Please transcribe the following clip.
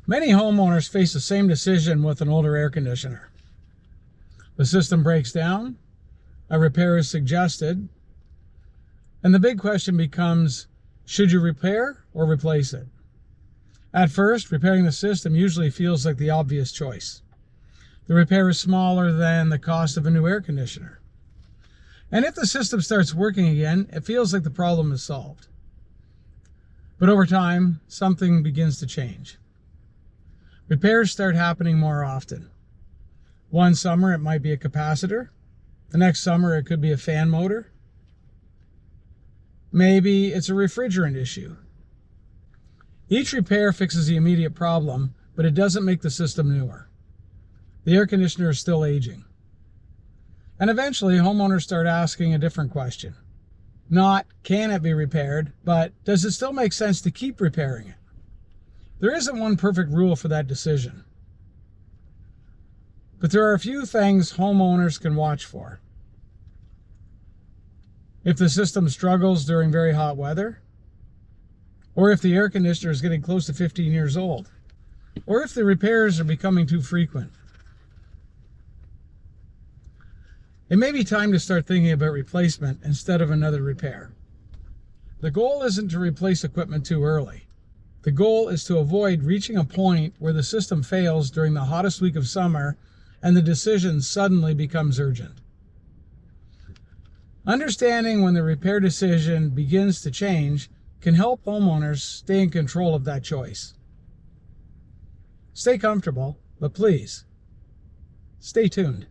Many homeowners face the same decision with an older air conditioner. The system breaks down, a repair is suggested, and the big question becomes, should you repair or replace it? At first, repairing the system usually feels like the obvious choice. The repair is smaller than the cost of a new air conditioner. And if the system starts working again, it feels like the problem is solved. But over time, something begins to change. Repairs start happening more often. One summer, it might be a capacitor. The next summer, it could be a fan motor. Maybe it's a refrigerant issue. Each repair fixes the immediate problem, but it doesn't make the system newer. The air conditioner is still aging. And eventually, homeowners start asking a different question. Not, can it be repaired, but does it still make sense to keep repairing it? There isn't one perfect rule for that decision. But there are a few things homeowners can watch for. If the system struggles during very hot weather, or if the air conditioner is getting close to 15 years old, or if the repairs are becoming too frequent. It may be time to start thinking about replacement instead of another repair. The goal isn't to replace equipment too early. The goal is to avoid reaching a point where the system fails during the hottest week of summer and the decision suddenly becomes urgent. Understanding when the repair decision begins to change can help homeowners stay in control of that choice. Stay comfortable, but please, stay tuned.